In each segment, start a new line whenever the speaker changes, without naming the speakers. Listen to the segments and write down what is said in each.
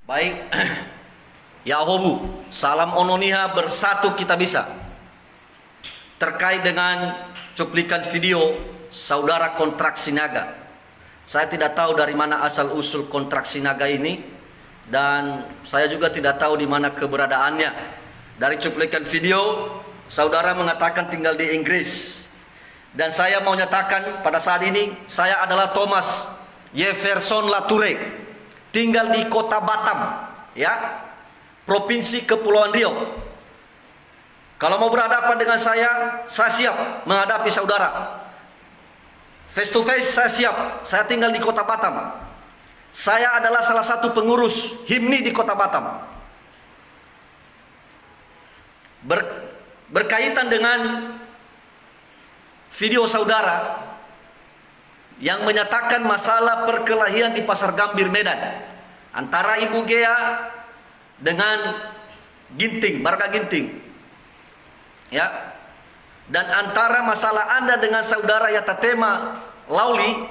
Baik, ya hobu, salam ononiha, bersatu kita bisa. Terkait dengan cuplikan video saudara kontrak Sinaga, saya tidak tahu dari mana asal usul kontrak Sinaga ini, dan saya juga tidak tahu di mana keberadaannya. Dari cuplikan video, saudara mengatakan tinggal di Inggris, dan saya mau nyatakan pada saat ini saya adalah Thomas Jefferson Lature, tinggal di kota Batam, ya, Provinsi Kepulauan Riau. Kalau mau berhadapan dengan saya siap menghadapi saudara. Face to face saya siap. Saya tinggal di kota Batam. Saya adalah salah satu pengurus HIMNI di kota Batam. Berkaitan dengan video saudara yang menyatakan masalah perkelahian di Pasar Gambir, Medan, antara Ibu Gea dengan Ginting, Marga Ginting, ya, dan antara masalah Anda dengan saudara Yatatema Lauli,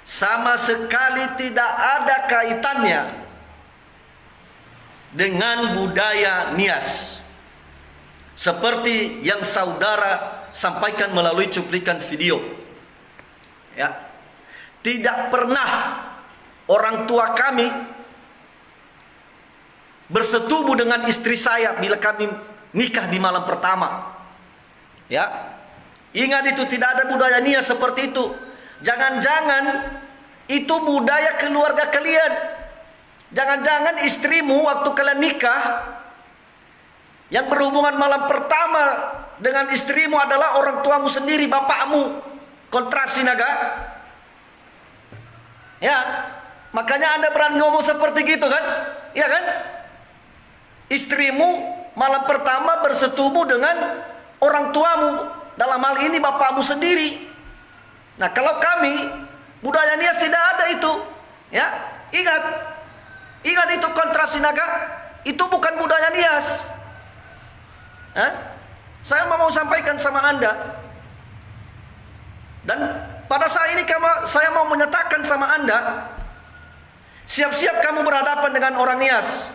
sama sekali tidak ada kaitannya dengan budaya Nias, seperti yang saudara sampaikan melalui cuplikan video, ya. Tidak pernah orang tua kami bersetubuh dengan istri saya bila kami nikah di malam pertama. Ya, ingat itu, tidak ada budaya Nias seperti itu. Jangan-jangan itu budaya keluarga kalian. Jangan-jangan istrimu waktu kalian nikah, yang berhubungan malam pertama dengan istrimu adalah orang tuamu sendiri, bapakmu, kontrak Sinaga. Ya, makanya Anda berani ngomong seperti gitu kan? Ya kan? Istrimu malam pertama bersetubuh dengan orang tuamu, dalam hal ini bapakmu sendiri. Nah, kalau kami budaya Nias tidak ada itu. Ya, ingat itu kontrak Sinaga, itu bukan budaya Nias. Saya mau sampaikan sama Anda. Dan pada saat ini saya mau menyatakan sama Anda, siap-siap kamu berhadapan dengan orang Nias.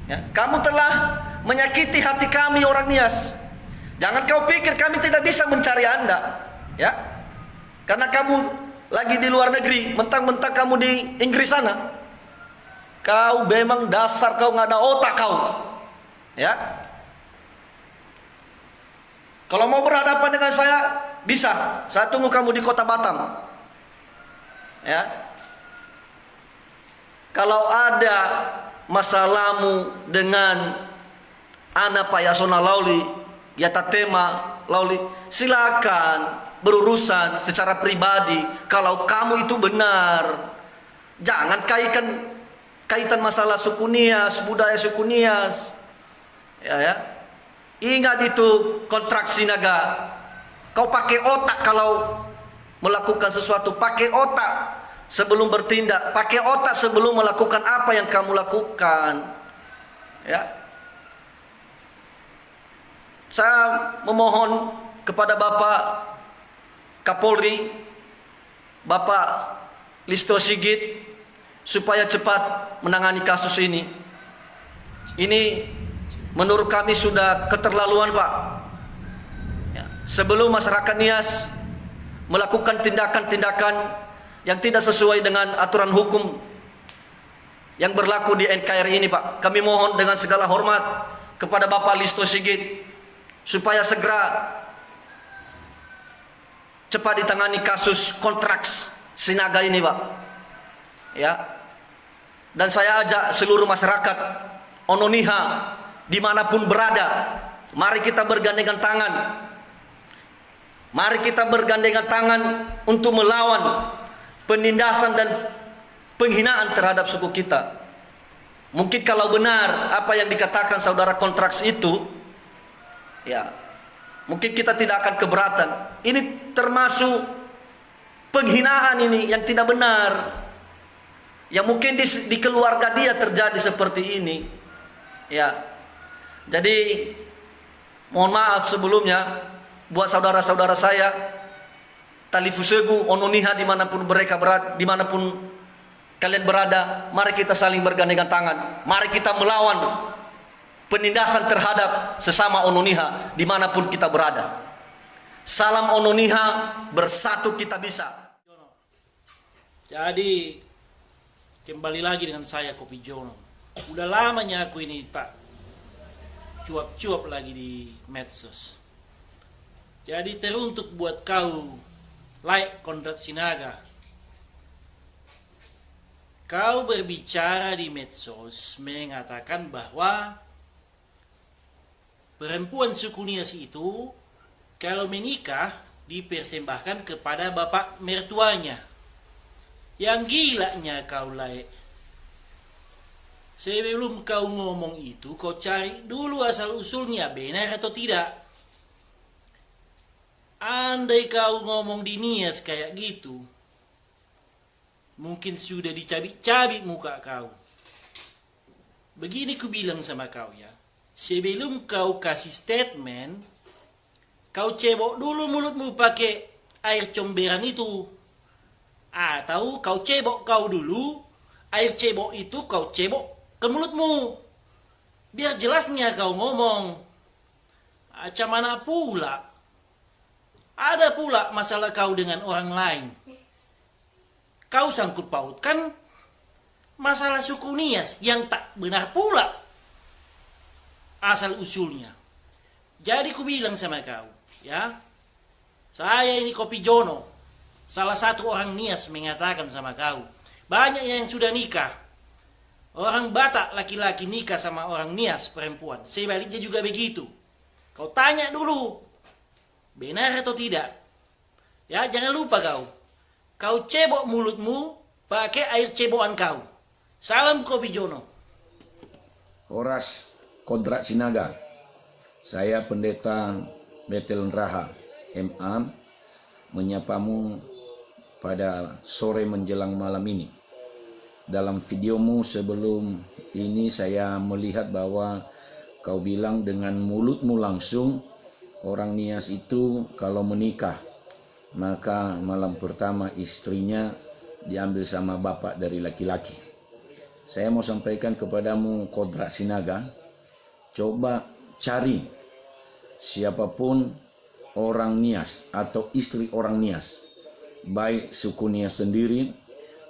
Ya, kamu telah menyakiti hati kami orang Nias. Jangan kau pikir kami tidak bisa mencari Anda, ya, karena kamu lagi di luar negeri, mentang-mentang kamu di Inggris sana. Kau memang dasar kau nggak ada otak kau, ya. Kalau mau berhadapan dengan saya, bisa. Saya tunggu kamu di kota Batam. Ya. Kalau ada masalahmu dengan anak Pak Yasona Lauli, Yatatema Lauli, silakan berurusan secara pribadi. Kalau kamu itu benar, jangan kaitan masalah suku Nias, budaya suku Nias. Ya. Ingat itu kontrak Sinaga. Kau pakai otak kalau melakukan sesuatu, pakai otak sebelum bertindak, pakai otak sebelum melakukan apa yang kamu lakukan. Ya. Saya memohon kepada Bapak Kapolri, Bapak Listo Sigit, supaya cepat menangani kasus ini. Ini menurut kami sudah keterlaluan, Pak. Ya. Sebelum masyarakat Nias melakukan tindakan-tindakan yang tidak sesuai dengan aturan hukum yang berlaku di NKRI ini, Pak, kami mohon dengan segala hormat kepada Bapak Listo Sigit supaya segera cepat ditangani kasus kontrak Sinaga ini, Pak. Ya. Dan saya ajak seluruh masyarakat Ononiha dimanapun berada, mari kita bergandengan tangan. Mari kita bergandengan tangan untuk melawan penindasan dan penghinaan terhadap suku kita. Mungkin kalau benar apa yang dikatakan saudara kontraks itu, ya, mungkin kita tidak akan keberatan. Ini termasuk penghinaan ini yang tidak benar. Ya, mungkin di keluarga dia terjadi seperti ini. Ya. Jadi mohon maaf sebelumnya buat saudara-saudara saya, Talifusegu, Ononiha, dimanapun mereka berada, dimanapun kalian berada, mari kita saling bergandengan tangan. Mari kita melawan penindasan terhadap sesama Ononiha dimanapun kita berada. Salam Ononiha, bersatu kita bisa.
Jadi kembali lagi dengan saya Kopi Jono. Udah lamanya aku ini tak cuap-cuap lagi di medsos. Jadi teruntuk buat kau like Konrad Sinaga. Kau berbicara di medsos mengatakan bahwa perempuan suku Nias itu kalau menikah dipersembahkan kepada bapak mertuanya. Yang gilanya kau like. Sebelum kau ngomong itu, kau cari dulu asal usulnya benar atau tidak. Andai kau ngomong di Nias kayak gitu, mungkin sudah dicabik-cabik muka kau. Begini ku bilang sama kau ya. Sebelum kau kasih statement, kau cebok dulu mulutmu pakai air comberan itu. Atau kau cebok kau dulu, air cebok itu kau cebok ke mulutmu. Biar jelasnya kau ngomong. Macam mana pula? Ada pula masalah kau dengan orang lain. Kau sangkut pautkan masalah suku Nias yang tak benar pula asal usulnya. Jadi ku bilang sama kau, ya, saya ini Kopi Jono, salah satu orang Nias mengatakan sama kau, banyak yang sudah nikah. Orang Batak laki-laki nikah sama orang Nias perempuan, sebaliknya juga begitu. Kau tanya dulu, benar atau tidak? Ya, jangan lupa kau cebok mulutmu pakai air cebokan kau. Salam Kopi Jono.
Horas Konrad Sinaga. Saya Pendeta Betel Raha MA menyapamu pada sore menjelang malam ini. Dalam videomu sebelum ini saya melihat bahwa kau bilang dengan mulutmu langsung orang Nias itu kalau menikah maka malam pertama istrinya diambil sama bapak dari laki-laki. Saya mau sampaikan kepadamu Konrad Sinaga, coba cari siapapun orang Nias atau istri orang Nias, baik suku Nias sendiri,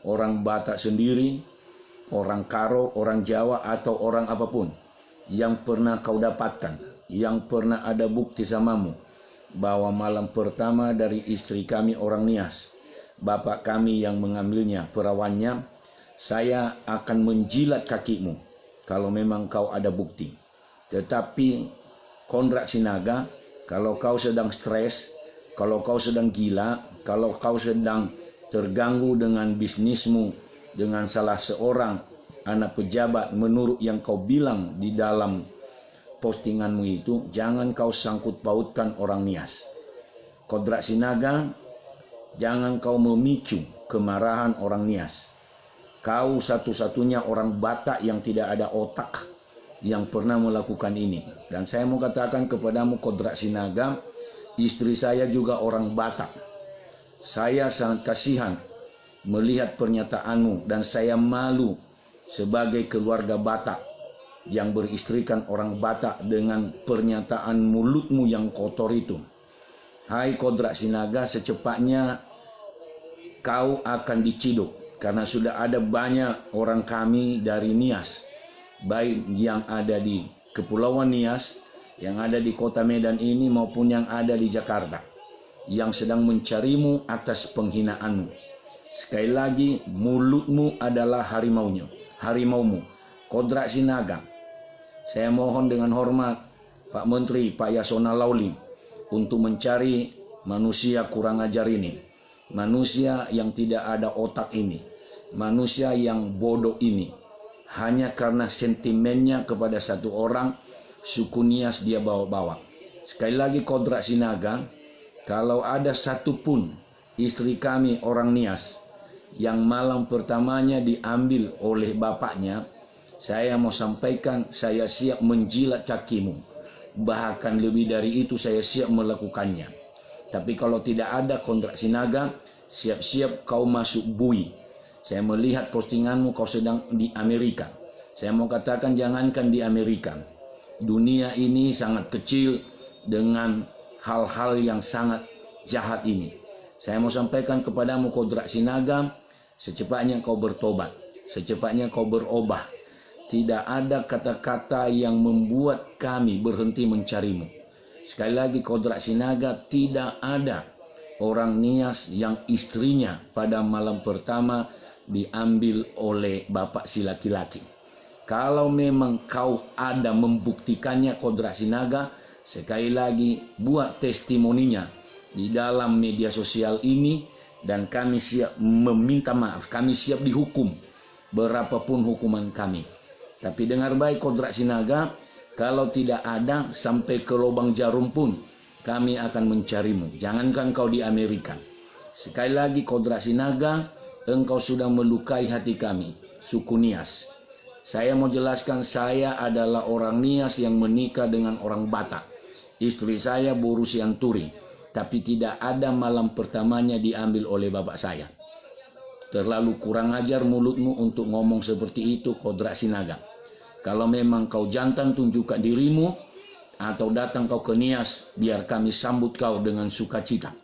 orang Batak sendiri, orang Karo, orang Jawa atau orang apapun yang pernah kau dapatkan, yang pernah ada bukti samamu bahwa malam pertama dari istri kami orang Nias, bapak kami yang mengambilnya perawannya, saya akan menjilat kakimu kalau memang kau ada bukti. Tetapi Konrad Sinaga, kalau kau sedang stres, kalau kau sedang gila, kalau kau sedang terganggu dengan bisnismu, dengan salah seorang anak pejabat menurut yang kau bilang di dalam postinganmu itu, jangan kau sangkut pautkan orang Nias. Konrad Sinaga, jangan kau memicu kemarahan orang Nias. Kau satu-satunya orang Batak yang tidak ada otak yang pernah melakukan ini. Dan saya mau katakan kepadamu Konrad Sinaga, istri saya juga orang Batak. Saya sangat kasihan melihat pernyataanmu dan saya malu sebagai keluarga Batak yang beristrikan orang Batak dengan pernyataan mulutmu yang kotor itu. Hai Konrad Sinaga, secepatnya kau akan diciduk karena sudah ada banyak orang kami dari Nias, baik yang ada di Kepulauan Nias, yang ada di kota Medan ini maupun yang ada di Jakarta, yang sedang mencarimu atas penghinaanmu. Sekali lagi, mulutmu adalah harimaumu. Konrad Sinaga, saya mohon dengan hormat Pak Menteri, Pak Yasona Lawli, untuk mencari manusia kurang ajar ini, manusia yang tidak ada otak ini, manusia yang bodoh ini, hanya karena sentimennya kepada satu orang suku Nias dia bawa-bawa. Sekali lagi Konrad Sinaga, kalau ada satupun istri kami orang Nias yang malam pertamanya diambil oleh bapaknya, saya mau sampaikan saya siap menjilat kakimu. Bahkan lebih dari itu saya siap melakukannya. Tapi kalau tidak ada Konrad Sinaga, siap-siap kau masuk bui. Saya melihat postinganmu kau sedang di Amerika. Saya mau katakan jangankan di Amerika. Dunia ini sangat kecil dengan hal-hal yang sangat jahat ini. Saya mau sampaikan kepadamu Kodrat Sinaga, secepatnya kau bertobat, secepatnya kau berubah. Tidak ada kata-kata yang membuat kami berhenti mencarimu. Sekali lagi Kodrat Sinaga, tidak ada orang Nias yang istrinya pada malam pertama diambil oleh bapak si laki-laki. Kalau memang kau ada membuktikannya Kodrat Sinaga, sekali lagi buat testimoninya di dalam media sosial ini dan kami siap meminta maaf, kami siap dihukum berapapun hukuman kami. Tapi dengar baik Kodrat Sinaga, kalau tidak ada sampai ke lubang jarum pun kami akan mencarimu. Jangankan kau di Amerika. Sekali lagi Kodrat Sinaga, engkau sudah melukai hati kami, suku Nias. Saya mau jelaskan, saya adalah orang Nias yang menikah dengan orang Batak. Istri saya Borusian Turi, tapi tidak ada malam pertamanya diambil oleh bapak saya. Terlalu kurang ajar mulutmu untuk ngomong seperti itu Kodrat Sinaga. Kalau memang kau jantan, tunjukkan dirimu atau datang kau ke Nias, biar kami sambut kau dengan sukacita.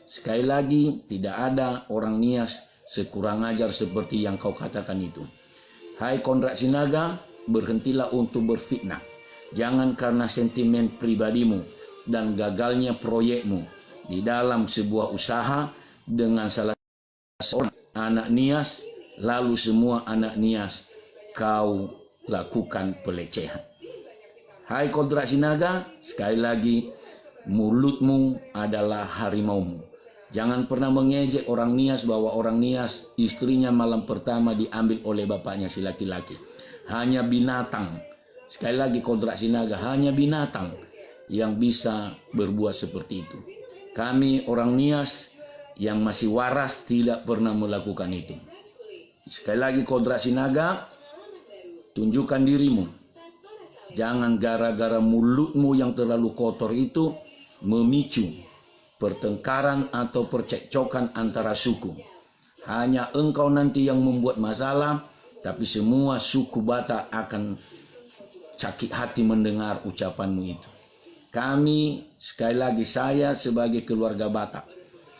Sekali lagi, tidak ada orang Nias sekurang ajar seperti yang kau katakan itu. Hai Kodrat Sinaga, berhentilah untuk berfitnah. Jangan karena sentimen pribadimu dan gagalnya proyekmu di dalam sebuah usaha dengan salah seorang anak Nias, lalu semua anak Nias kau lakukan pelecehan. Hai Kodrat Sinaga, sekali lagi, mulutmu adalah harimaumu. Jangan pernah mengejek orang Nias bahwa orang Nias istrinya malam pertama diambil oleh bapaknya si laki-laki. Hanya binatang. Sekali lagi Kodrat Sinaga, hanya binatang yang bisa berbuat seperti itu. Kami orang Nias yang masih waras tidak pernah melakukan itu. Sekali lagi Kodrat Sinaga, tunjukkan dirimu. Jangan gara-gara mulutmu yang terlalu kotor itu memicu pertengkaran atau percekcokan antara suku. Hanya engkau nanti yang membuat masalah, tapi semua suku Batak akan sakit hati mendengar ucapanmu itu. Kami, sekali lagi saya sebagai keluarga Batak,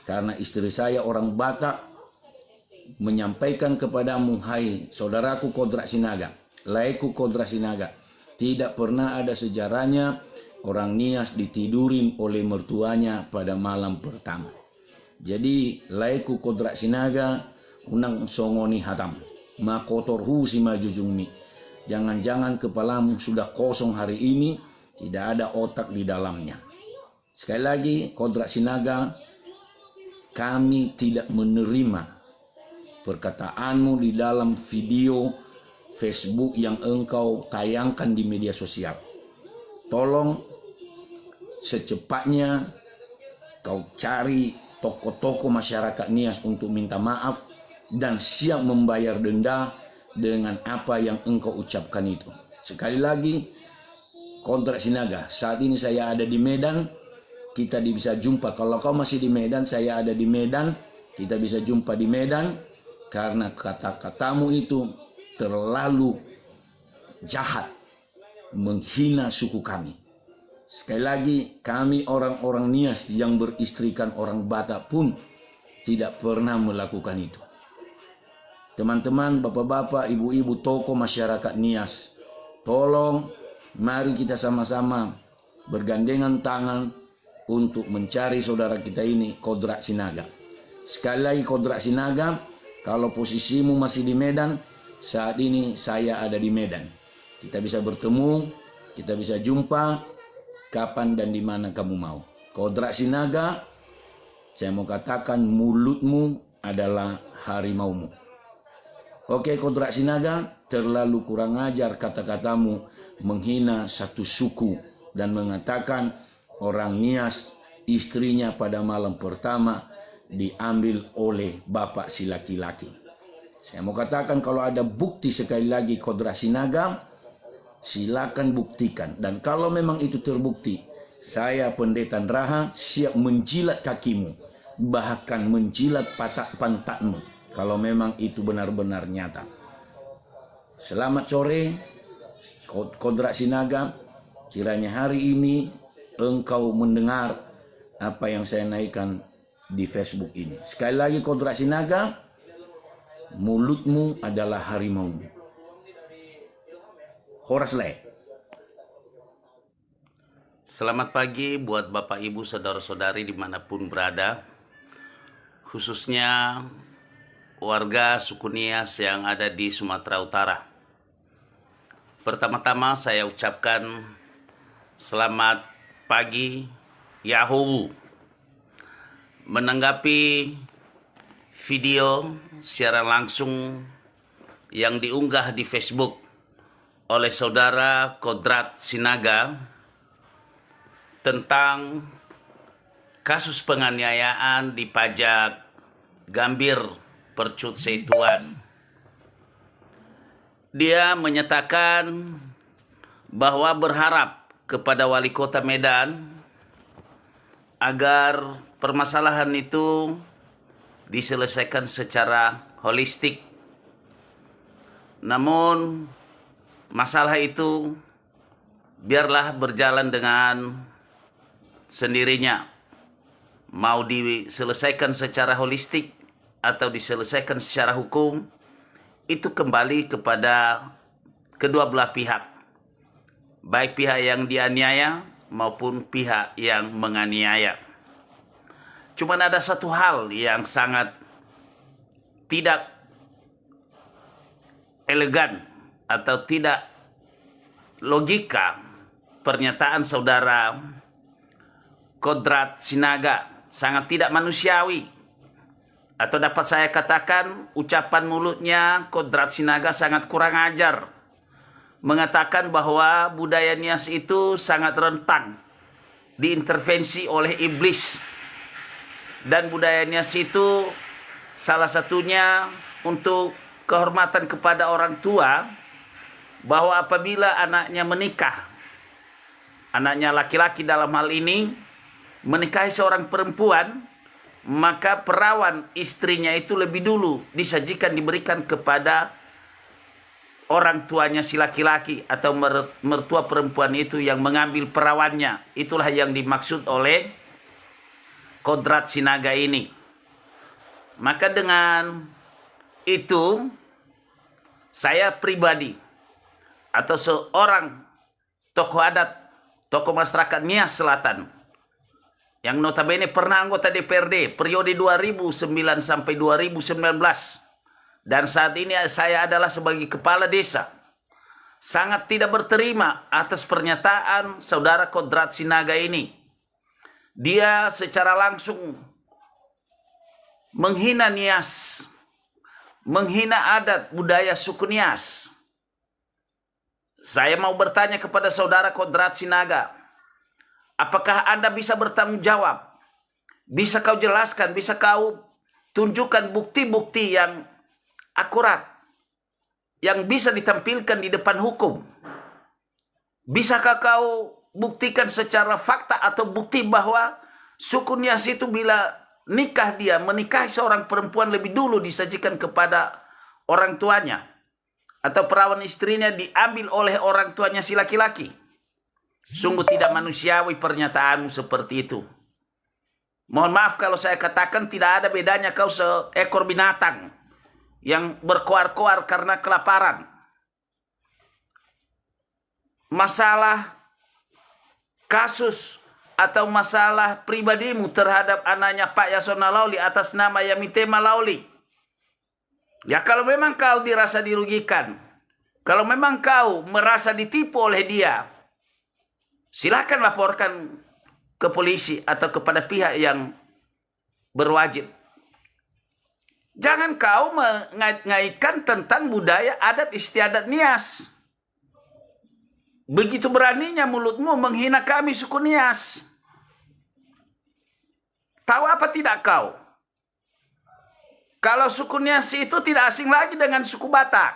karena istri saya orang Batak, menyampaikan kepadamu, hai saudaraku Kodrat Sinaga, laiku Kodrat Sinaga, tidak pernah ada sejarahnya orang Nias ditidurin oleh mertuanya pada malam pertama. Jadi laiku Kodrat Sinaga unang songoni hatam makotor hu si majujungmi. Jangan-jangan kepalamu sudah kosong hari ini, tidak ada otak di dalamnya. Sekali lagi Kodrat Sinaga, kami tidak menerima perkataanmu di dalam video Facebook yang engkau tayangkan di media sosial. Tolong secepatnya kau cari tokoh-tokoh masyarakat Nias untuk minta maaf dan siap membayar denda dengan apa yang engkau ucapkan itu. Sekali lagi, Kodrat Sinaga, saat ini saya ada di Medan, kita bisa jumpa. Kalau kau masih di Medan, saya ada di Medan, kita bisa jumpa di Medan, karena kata-katamu itu terlalu jahat, menghina suku kami. Sekali lagi, kami orang-orang Nias yang beristrikan orang Batak pun tidak pernah melakukan itu. Teman-teman, bapak-bapak, ibu-ibu, tokoh masyarakat Nias, tolong mari kita sama-sama bergandengan tangan untuk mencari saudara kita ini, Kodrat Sinaga. Sekali lagi Kodrat Sinaga, kalau posisimu masih di Medan, saat ini saya ada di Medan. Kita bisa bertemu, kita bisa jumpa kapan dan di mana kamu mau. Kodrat Sinaga, saya mau katakan mulutmu adalah harimaumu. Oke Kodrat Sinaga, terlalu kurang ajar kata-katamu menghina satu suku dan mengatakan orang Nias istrinya pada malam pertama diambil oleh bapak si laki-laki. Saya mau katakan kalau ada bukti, sekali lagi Kodrat Sinaga, silakan buktikan. Dan kalau memang itu terbukti, saya Pendeta Raha siap menjilat kakimu, bahkan menjilat pantatmu kalau memang itu benar-benar nyata. Selamat sore, Kodrat Sinaga. Kiranya hari ini engkau mendengar apa yang saya naikkan di Facebook ini. Sekali lagi Kodrat Sinaga, mulutmu adalah harimaumu. Horas le.
Selamat pagi buat Bapak Ibu Saudara-saudari dimanapun berada, khususnya warga suku Nias yang ada di Sumatera Utara. Pertama-tama saya ucapkan selamat pagi Yahowu. Menanggapi video secara langsung yang diunggah di Facebook oleh saudara Kodrat Sinaga tentang kasus penganiayaan di pajak Gambir Percut Setuan. Dia menyatakan bahwa berharap kepada Wali Kota Medan agar permasalahan itu diselesaikan secara holistik. Namun masalah itu biarlah berjalan dengan sendirinya, mau diselesaikan secara holistik atau diselesaikan secara hukum, itu kembali kepada kedua belah pihak, baik pihak yang dianiaya maupun pihak yang menganiaya. Cuman ada satu hal yang sangat tidak elegan atau tidak logika pernyataan saudara Kodrat Sinaga, sangat tidak manusiawi, atau dapat saya katakan ucapan mulutnya Kodrat Sinaga sangat kurang ajar, mengatakan bahwa budaya Nias itu sangat rentan diintervensi oleh iblis, dan budaya Nias itu salah satunya untuk kehormatan kepada orang tua, bahwa apabila anaknya menikah, anaknya laki-laki dalam hal ini menikahi seorang perempuan, maka perawan istrinya itu lebih dulu disajikan, diberikan kepada orang tuanya si laki-laki atau mertua perempuan itu yang mengambil perawannya. Itulah yang dimaksud oleh Kodrat Sinaga ini. Maka dengan itu saya pribadi atau seorang tokoh adat, tokoh masyarakat Nias Selatan yang notabene pernah anggota DPRD periode 2009 sampai 2019, dan saat ini saya adalah sebagai kepala desa, sangat tidak berterima atas pernyataan saudara Kodrat Sinaga ini. Dia secara langsung menghina Nias, menghina adat budaya suku Nias. Saya mau bertanya kepada saudara Kodrat Sinaga, apakah Anda bisa bertanggung jawab? Bisa kau jelaskan, bisa kau tunjukkan bukti-bukti yang akurat, yang bisa ditampilkan di depan hukum? Bisakah kau buktikan secara fakta atau bukti bahwa suku Nias itu bila nikah dia menikahi seorang perempuan lebih dulu disajikan kepada orang tuanya, atau perawan istrinya diambil oleh orang tuanya si laki-laki? Sungguh tidak manusiawi pernyataanmu seperti itu. Mohon maaf kalau saya katakan tidak ada bedanya kau seekor binatang yang berkoar-koar karena kelaparan. Masalah kasus atau masalah pribadimu terhadap anaknya Pak Yasona Lawli atas nama Yamitema Lawli, ya kalau memang kau dirasa dirugikan, kalau memang kau merasa ditipu oleh dia, silakan laporkan ke polisi atau kepada pihak yang berwajib. Jangan kau mengait-ngaitkan tentang budaya adat istiadat Nias. Begitu beraninya mulutmu menghina kami suku Nias. Tahu apa tidak kau? Kalau suku Nias itu tidak asing lagi dengan suku Batak.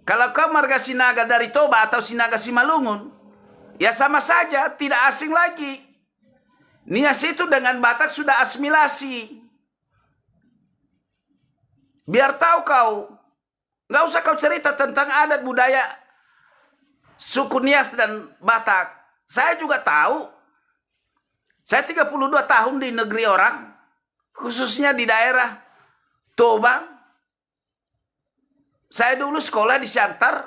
Kalau kau marga Sinaga dari Toba atau Sinaga Simalungun, ya sama saja, tidak asing lagi. Nias itu dengan Batak sudah asimilasi. Biar tahu kau. Nggak usah kau cerita tentang adat budaya suku Nias dan Batak. Saya juga tahu. Saya 32 tahun di negeri orang, khususnya di daerah Toba. Saya dulu sekolah di Siantar.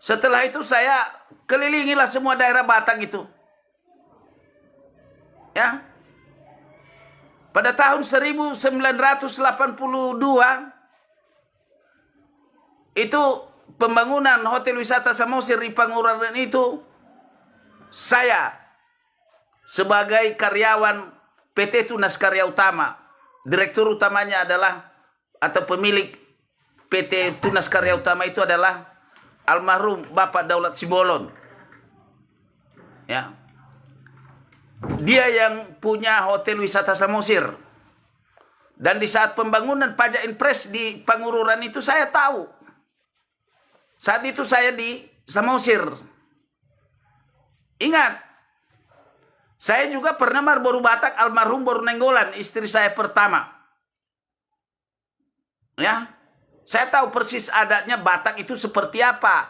Setelah itu saya kelilingilah semua daerah Batak itu. Ya. Pada tahun 1982 itu pembangunan Hotel Wisata Samosir di Pangururan itu saya sebagai karyawan PT Tunas Karya Utama, direktur utamanya adalah atau pemilik PT Tunas Karya Utama itu adalah almarhum Bapak Daulat Sibolon. Ya. Dia yang punya Hotel Wisata Samosir. Dan di saat pembangunan pajak impres di Pangururan itu saya tahu. Saat itu saya di Samosir. Ingat, saya juga pernah berbaru Batak almarhum Boru Nenggolan, istri saya pertama. Ya, saya tahu persis adatnya Batak itu seperti apa.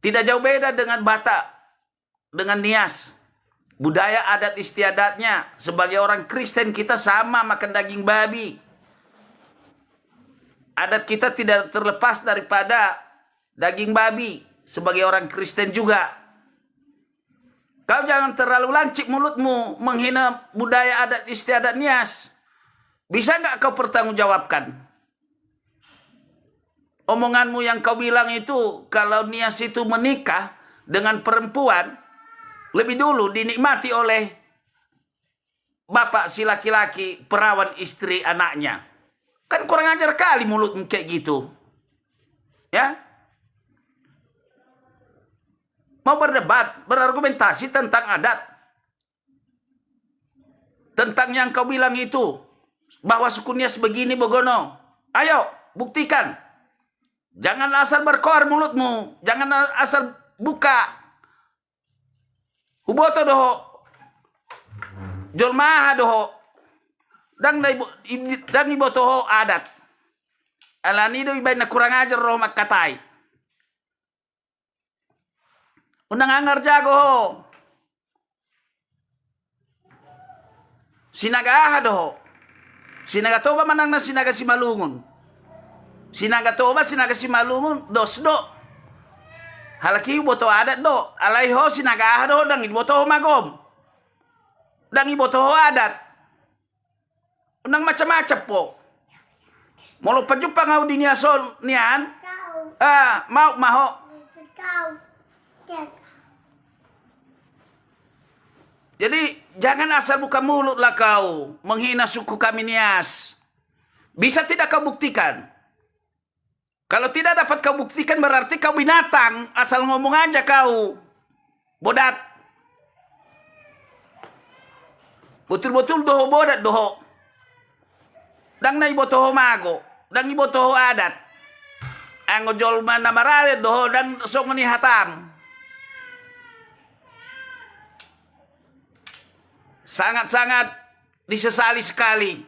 Tidak jauh beda dengan Batak, dengan Nias. Budaya adat istiadatnya, sebagai orang Kristen kita sama makan daging babi. Adat kita tidak terlepas daripada daging babi, sebagai orang Kristen juga. Kau jangan terlalu lancip mulutmu menghina budaya adat istiadat Nias. Bisa nggak kau pertanggungjawabkan? Omonganmu yang kau bilang itu, kalau Nias itu menikah dengan perempuan, lebih dulu dinikmati oleh bapak si laki-laki, perawan istri anaknya. Kan kurang ajar kali mulutmu kayak gitu. Ya? Mau berdebat, berargumentasi tentang adat. Tentang yang kau bilang itu. Bahwa suku Nias begini begono. Ayo, buktikan. Jangan asal berkoar mulutmu. Jangan asal buka. Huboto doho. Jolmaha doho. Dan ibotoho adat. Alani do ibay na kurang ajar roh makatai. Unang angar jago ho. Sinaga ahad ho. Sinaga toba manang na sinaga si malungun. Sinaga toba sinaga si malungun dos do. Halaki boto adat do. Alay ho sinaga ahad ho dang iboto ho magom. Dang iboto ho adat. Unang macam-macam po. Molo pajupang ngau di niason nian. Mau maho. Jadi jangan asal buka mulut lah kau menghina suku kami Nias. Bisa tidak kau buktikan? Kalau tidak dapat kau buktikan berarti kau binatang. Asal ngomong aja kau. Bodat. Betul-betul doho bodat doho. Dang na ibo toho mago. Dang ibo toho adat. Ang ojol man na marale doho dan song ni hatam. Sangat-sangat disesali sekali.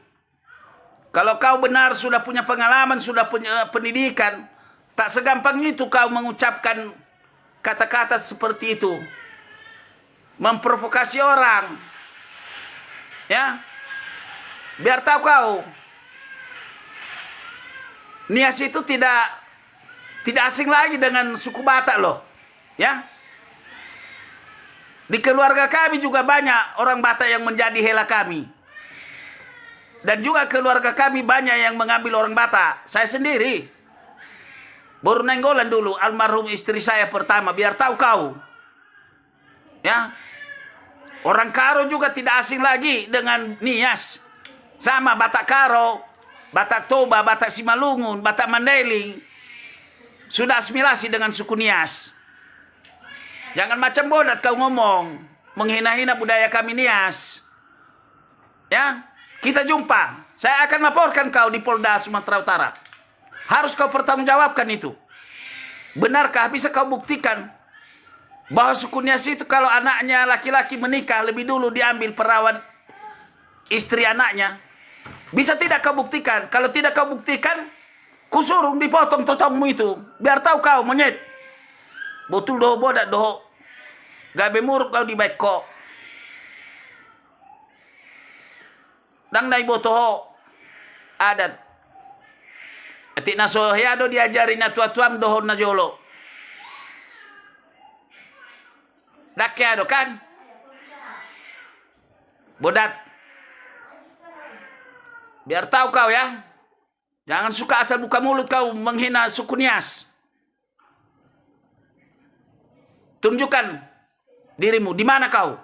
Kalau kau benar sudah punya pengalaman, sudah punya pendidikan, tak segampang itu kau mengucapkan kata-kata seperti itu. Memprovokasi orang. Ya. Biar tahu kau. Nias itu tidak asing lagi dengan suku Batak loh. Ya. Di keluarga kami juga banyak orang Batak yang menjadi hela kami. Dan juga keluarga kami banyak yang mengambil orang Batak. Saya sendiri. Boru Nenggolan dulu, almarhum istri saya pertama. Biar tahu kau. Ya. Orang Karo juga tidak asing lagi dengan Nias. Sama Batak Karo, Batak Toba, Batak Simalungun, Batak Mandailing. Sudah asimilasi dengan suku Nias. Jangan macam bodat kau ngomong. Menghina-hina budaya kami Nias. Ya, kita jumpa. Saya akan laporkan kau di Polda Sumatera Utara. Harus kau pertanggungjawabkan itu. Benarkah bisa kau buktikan bahwa suku Nias itu kalau anaknya laki-laki menikah lebih dulu diambil perawan istri anaknya. Bisa tidak kau buktikan? Kalau tidak kau buktikan, kusuruh dipotong totongmu itu. Biar tahu kau monyet. Betul doh bodak doh. Gabe muruk kau di beko. Dang nai botoho. Adat. Atik naso do diajarin na tua-tuam dohon na jolo. Dakyado kan? Bodat. Biar tahu kau ya. Jangan suka asal buka mulut kau menghina suku Nias. Tunjukkan dirimu. Di mana kau?